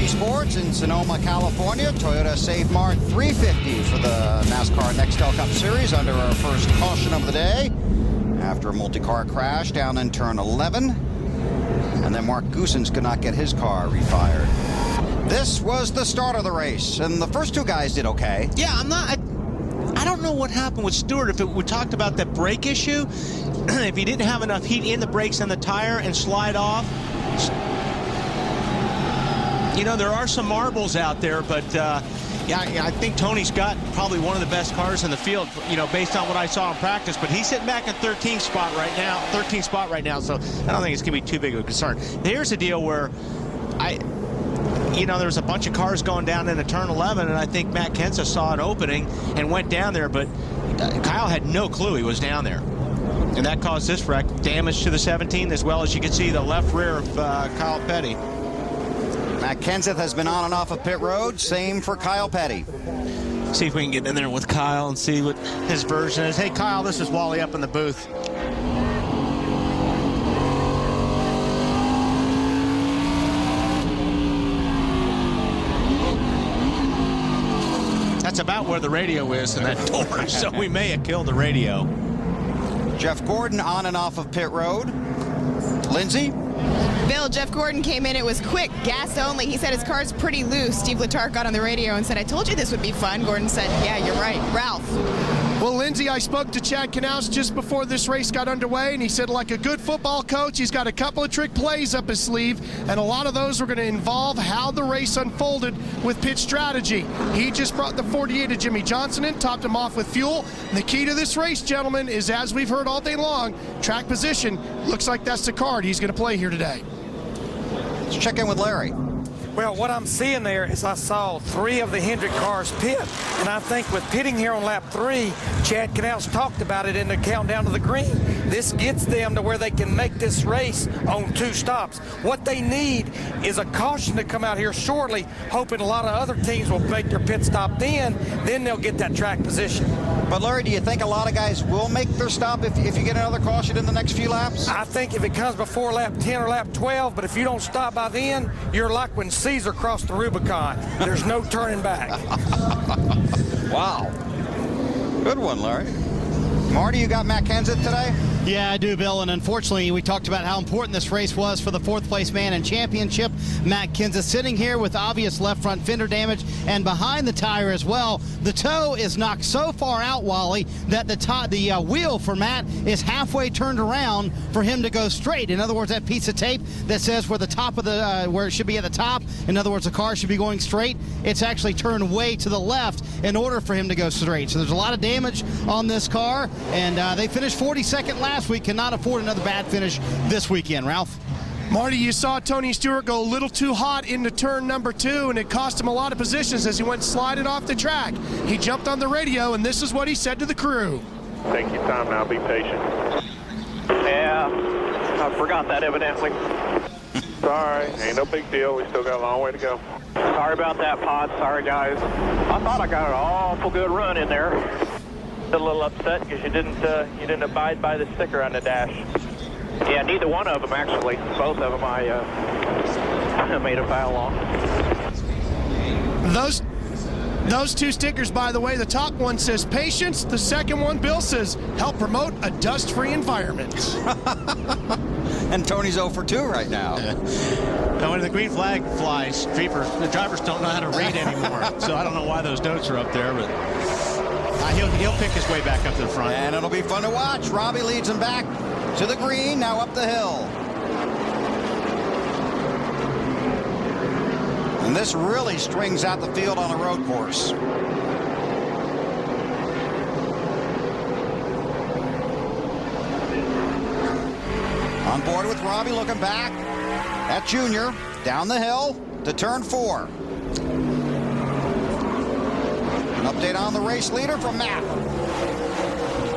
Sports in Sonoma, California. Toyota Save Mart 350 for the NASCAR Nextel Cup Series under our first caution of the day. After a multi-car crash down in turn 11. And then Mark Goosens could not get his car refired. This was the start of the race, and the first two guys did okay. Yeah, I don't know what happened with Stewart. If we talked about that brake issue, if he didn't have enough heat in the brakes and the tire and slide off. You know, there are some marbles out there, but yeah, I think Tony's got probably one of the best cars in the field, you know, based on what I saw in practice. But he's sitting back in 13th spot right now, so I don't think it's going to be too big of a concern. Here's the deal where you know, there's a bunch of cars going down into turn 11, and I think Matt Kenseth saw an opening and went down there, but Kyle had no clue he was down there. And that caused this wreck, damage to the 17, as well as you can see the left rear of Kyle Petty. Matt Kenseth has been on and off of pit road. Same for Kyle Petty. See if we can get in there with Kyle and see what his version is. Hey, Kyle, this is Wally up in the booth. That's about where the radio is in that door, so we may have killed the radio. Jeff Gordon on and off of pit road. Lindsay? Bill, Jeff Gordon came in. It was quick, gas only. He said his car's pretty loose. Steve Letarte got on the radio and said, I told you this would be fun. Gordon said, yeah, you're right. Ralph. Well, Lindsay, I spoke to Chad Knaus just before this race got underway, and he said, like a good football coach, he's got a couple of trick plays up his sleeve, and a lot of those were going to involve how the race unfolded with pit strategy. He just brought the 48 of Jimmy Johnson in, topped him off with fuel. And the key to this race, gentlemen, is, as we've heard all day long, track position. Looks like that's the card he's going to play here today. Let's check in with Larry. Well, what I'm seeing there is I saw 3 of the Hendrick cars pit, and I think with pitting here on lap 3, Chad Knaus talked about it in the countdown to the green. This gets them to where they can make this race on 2 stops. What they need is a caution to come out here shortly, hoping a lot of other teams will make their pit stop then they'll get that track position. But Larry, do you think a lot of guys will make their stop if you get another caution in the next few laps? I think if it comes before lap 10 or lap 12, but if you don't stop by then, you're like when Caesar crossed the Rubicon. There's no turning back. Wow. Good one, Larry. Marty, you got Matt Kenseth today? Yeah, I do, Bill, and unfortunately, we talked about how important this race was for the 4th-place man in championship. Matt Kenseth sitting here with obvious left front fender damage and behind the tire as well. The toe is knocked so far out, Wally, that the wheel for Matt is halfway turned around for him to go straight. In other words, that piece of tape that says where the top of the where it should be at the top, in other words, the car should be going straight, it's actually turned way to the left in order for him to go straight. So there's a lot of damage on this car, and they finished 42nd last week. Cannot afford another bad finish this weekend. Ralph? Marty, you saw Tony Stewart go a little too hot into turn number 2, and it cost him a lot of positions as he went sliding off the track. He jumped on the radio, and this is what he said to the crew. Take your time now, be patient. Yeah, I forgot that evidently. Sorry, ain't no big deal. We still got a long way to go. Sorry about that, Pod. Sorry, guys. I thought I got an awful good run in there. A little upset because you didn't abide by the sticker on the dash. Yeah, neither one of them actually. Both of them I made a foul on. Those 2 stickers, by the way, the top one says patience. The second one, Bill, says help promote a dust-free environment. And Tony's 0 for 2 right now. Now, when the green flag flies, the drivers don't know how to read anymore. So I don't know why those notes are up there, but he'll pick his way back up to the front. And it'll be fun to watch. Robbie leads him back to the green, now up the hill. And this really strings out the field on a road course. On board with Robbie, looking back at Junior, down the hill to turn 4. An update on the race leader from Matt.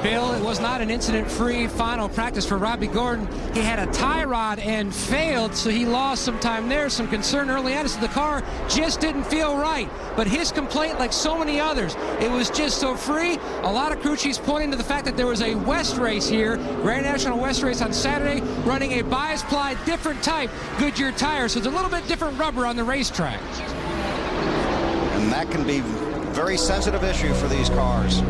Bill, it was not an incident-free final practice for Robbie Gordon. He had a tie rod and failed, so he lost some time there. Some concern early on as the car just didn't feel right. But his complaint, like so many others, it was just so free. A lot of crew chiefs pointing to the fact that there was a West race here, Grand National West race on Saturday, running a bias-ply, different type Goodyear tire. So it's a little bit different rubber on the racetrack. And that can be a very sensitive issue for these cars.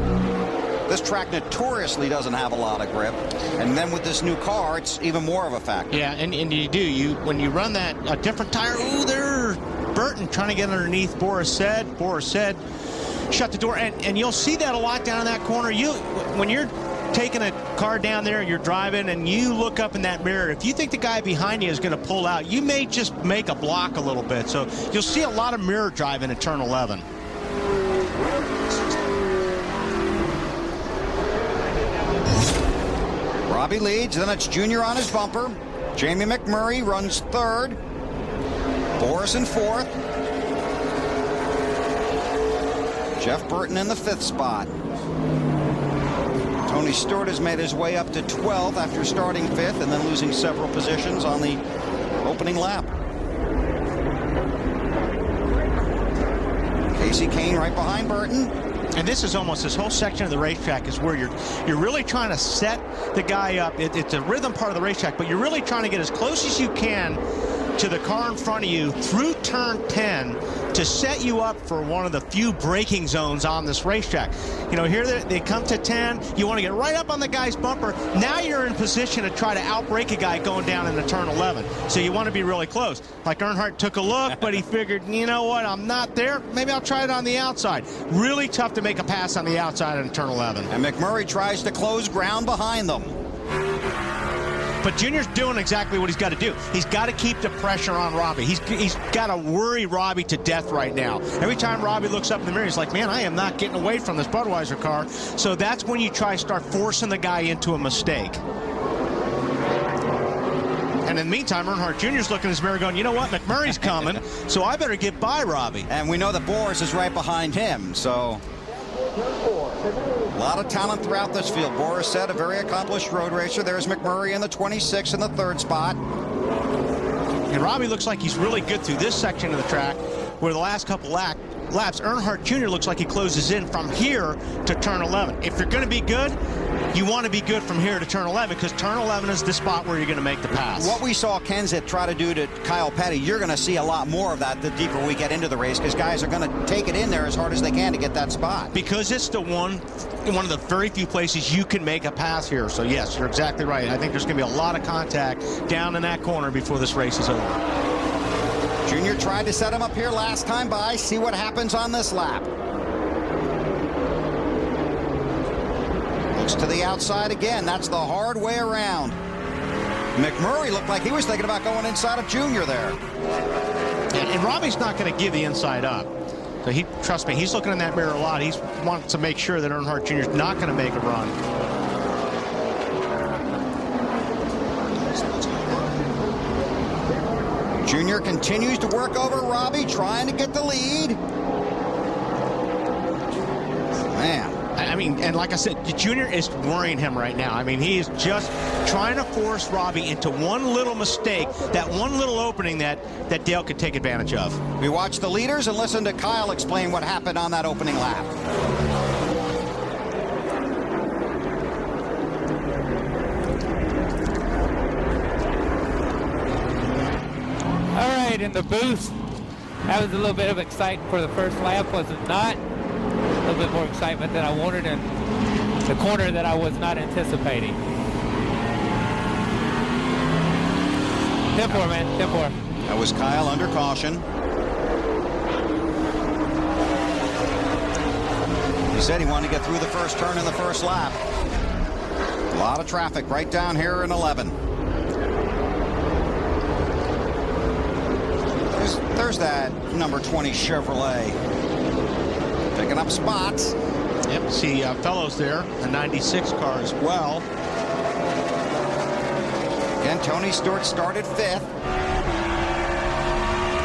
This track notoriously doesn't have a lot of grip, and then with this new car, it's even more of a factor. Yeah, and when you run that a different tire. Ooh, there, Burton trying to get underneath Boris said, shut the door, and you'll see that a lot down in that corner. When you're taking a car down there and you're driving and you look up in that mirror, if you think the guy behind you is going to pull out, you may just make a block a little bit. So you'll see a lot of mirror driving in turn 11. Robbie leads, then it's Junior on his bumper. Jamie McMurray runs third. Boris in fourth. Jeff Burton in the fifth spot. Tony Stewart has made his way up to 12th after starting fifth and then losing several positions on the opening lap. Casey Kane right behind Burton. And this is almost, this whole section of the racetrack is where you're really trying to set the guy up. It's a rhythm part of the racetrack, but you're really trying to get as close as you can to the car in front of you through turn 10 to set you up for one of the few braking zones on this racetrack. You know, here they come to 10. You want to get right up on the guy's bumper. Now you're in position to try to outbrake a guy going down into turn 11. So you want to be really close. Like Earnhardt took a look, but he figured, you know what, I'm not there. Maybe I'll try it on the outside. Really tough to make a pass on the outside in turn 11. And McMurray tries to close ground behind them. But Junior's doing exactly what he's got to do. He's got to keep the pressure on Robbie. He's got to worry Robbie to death right now. Every time Robbie looks up in the mirror, he's like, man, I am not getting away from this Budweiser car. So that's when you try to start forcing the guy into a mistake. And in the meantime, Earnhardt Jr.'s looking in his mirror going, you know what, McMurray's coming, so I better get by Robbie. And we know that Boris is right behind him, so a lot of talent throughout this field. Boris said, a very accomplished road racer. There's McMurray in the 26 in the third spot. And Robbie looks like he's really good through this section of the track, where the last couple laps, Earnhardt Jr. looks like he closes in from here to turn 11. If you're going to be good, you want to be good from here to turn 11, because turn 11 is the spot where you're going to make the pass. What we saw Kenseth try to do to Kyle Petty, you're going to see a lot more of that the deeper we get into the race, because guys are going to take it in there as hard as they can to get that spot. Because it's the one of the very few places you can make a pass here. So yes, you're exactly right. I think there's going to be a lot of contact down in that corner before this race is over. Junior tried to set him up here last time by. See what happens on this lap. Looks to the outside again. That's the hard way around. McMurray looked like he was thinking about going inside of Junior there. And Robbie's not going to give the inside up. So trust me, he's looking in that mirror a lot. He wants to make sure that Earnhardt Jr. is not going to make a run. Junior continues to work over Robbie, trying to get the lead. Man. I mean, and like I said, Junior is worrying him right now. I mean, he is just trying to force Robbie into one little mistake, that one little opening that Dale could take advantage of. We watch the leaders and listen to Kyle explain what happened on that opening lap. All right, in the booth, that was a little bit of excitement for the first lap, was it not? A little bit more excitement than I wanted in the corner that I was not anticipating. 10-4, man, 10-4. That was Kyle under caution. He said he wanted to get through the first turn in the first lap. A lot of traffic right down here in 11. There's that number 20 Chevrolet. Picking up spots. Yep, see Fellows there, the 96 car as well. Again, Tony Stewart started fifth.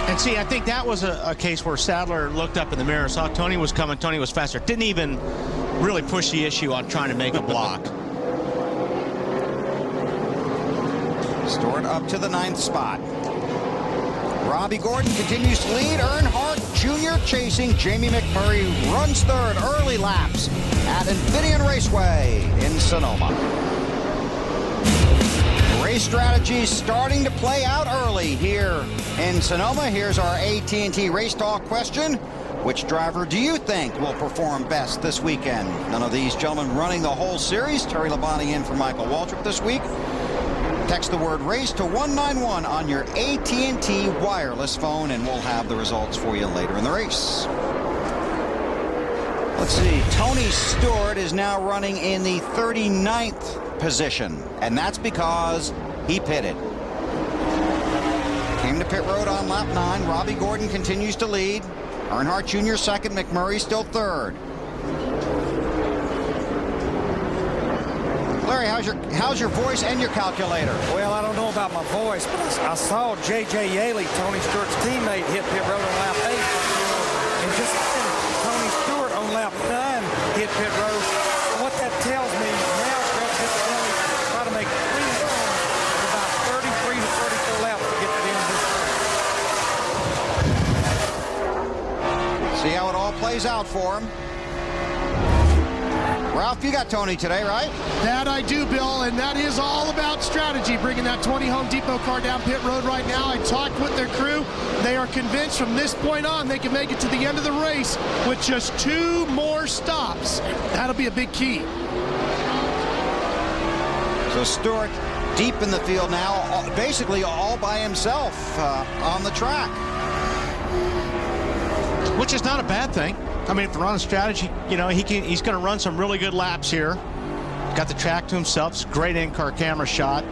And see, I think that was a case where Sadler looked up in the mirror, saw Tony was coming, Tony was faster. Didn't even really push the issue on trying to make a block. Stewart up to the 9th spot. Robbie Gordon continues to lead. Earnhardt Jr. chasing. Jamie McMurray runs third. Early laps at Infineon Raceway in Sonoma. Race strategy starting to play out early here in Sonoma. Here's our AT&T Race Talk question. Which driver do you think will perform best this weekend? None of these gentlemen running the whole series. Terry Labonte in for Michael Waltrip this week. Text the word race to 191 on your AT&T wireless phone, and we'll have the results for you later in the race. Let's see. Tony Stewart is now running in the 39th position, and that's because he pitted. Came to pit road on lap 9. Robbie Gordon continues to lead. Earnhardt Jr. second. McMurray still third. Larry, how's your voice and your calculator? Well, I don't know about my voice, but I saw J.J. Yaley, Tony Stewart's teammate, hit pit road on lap 8. And just Tony Stewart on lap 9 hit pit road. And what that tells me now, Brett Pizzatelli try to make 3 runs in about 33 to 34 laps to get to the end of this. See how it all plays out for him. Ralph, you got Tony today, right? That I do, Bill, and that is all about strategy, bringing that 20 Home Depot car down pit road right now. I talked with their crew. They are convinced from this point on they can make it to the end of the race with just 2 more stops. That'll be a big key. So Stewart deep in the field now, basically all by himself on the track. Which is not a bad thing. I mean, if the run strategy, you know, he's going to run some really good laps here. Got the track to himself. It's a great in-car camera shot.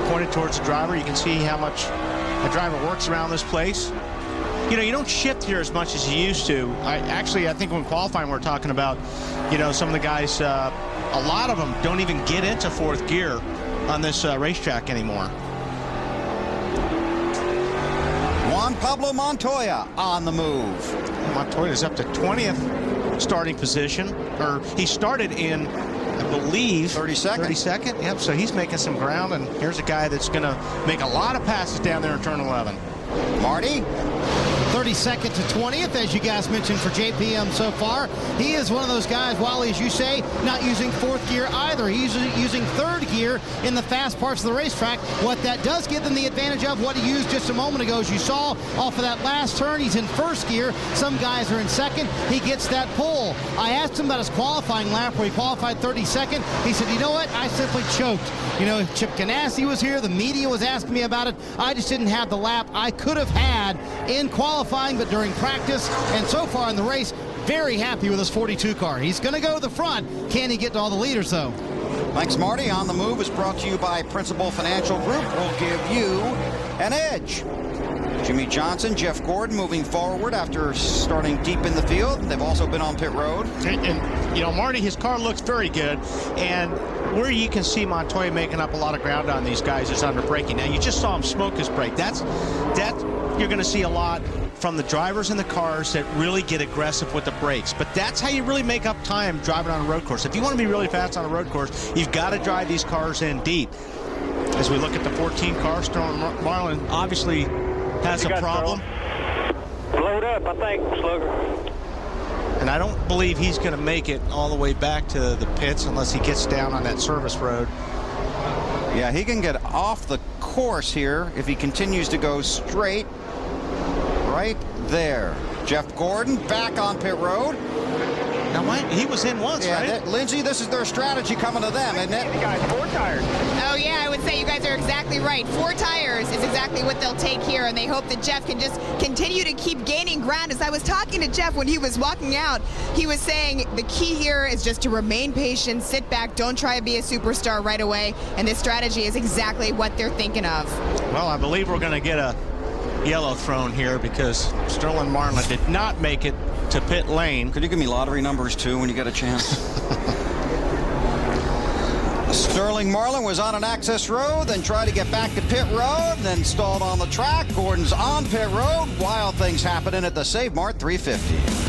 Pointed towards the driver. You can see how much a driver works around this place. You know, you don't shift here as much as you used to. I think when qualifying, we're talking about, you know, some of the guys, a lot of them don't even get into 4th gear on this racetrack anymore. Juan Pablo Montoya on the move. Montoya's up to 20th starting position, or he started in, I believe, 32nd. Yep, so he's making some ground, and here's a guy that's going to make a lot of passes down there in turn 11. Marty? 32nd to 20th, as you guys mentioned, for JPM so far. He is one of those guys, Wally, as you say, not using 4th gear either. He's using 3rd gear in the fast parts of the racetrack. What that does give them the advantage of, what he used just a moment ago, as you saw off of that last turn, he's in 1st gear. Some guys are in 2nd. He gets that pull. I asked him about his qualifying lap where he qualified 32nd. He said, you know what? I simply choked. You know, Chip Ganassi was here. The media was asking me about it. I just didn't have the lap I could have had in qualifying, but during practice, and so far in the race, very happy with his 42 car. He's going to go to the front. Can he get to all the leaders, though? Thanks, Marty. On the Move is brought to you by Principal Financial Group. We'll give you an edge. Jimmy Johnson, Jeff Gordon moving forward after starting deep in the field. They've also been on pit road. And you know, Marty, his car looks very good, and where you can see Montoya making up a lot of ground on these guys is under braking. Now, you just saw him smoke his brake. That you're going to see a lot from the drivers in the cars that really get aggressive with the brakes. But that's how you really make up time driving on a road course. If you want to be really fast on a road course, you've got to drive these cars in deep. As we look at the 14 car, Sterling Marlin obviously has a problem. Load up, I think, Slugger. And I don't believe he's going to make it all the way back to the pits unless he gets down on that service road. Yeah, he can get off the course here if he continues to go straight. Right there. Jeff Gordon back on pit road. Now, he was in once, right? Lindsay, this is their strategy coming to them, isn't it? You guys, 4 tires. Oh, yeah, I would say you guys are exactly right. 4 tires is exactly what they'll take here, and they hope that Jeff can just continue to keep gaining ground. As I was talking to Jeff when he was walking out, he was saying the key here is just to remain patient, sit back, don't try to be a superstar right away, and this strategy is exactly what they're thinking of. Well, I believe we're going to get a yellow thrown here because Sterling Marlin did not make it to pit lane. Could you give me lottery numbers too when you get a chance? Sterling Marlin was on an access road, then tried to get back to pit road, then stalled on the track. Gordon's on pit road. Wild things happening at the Save Mart 350.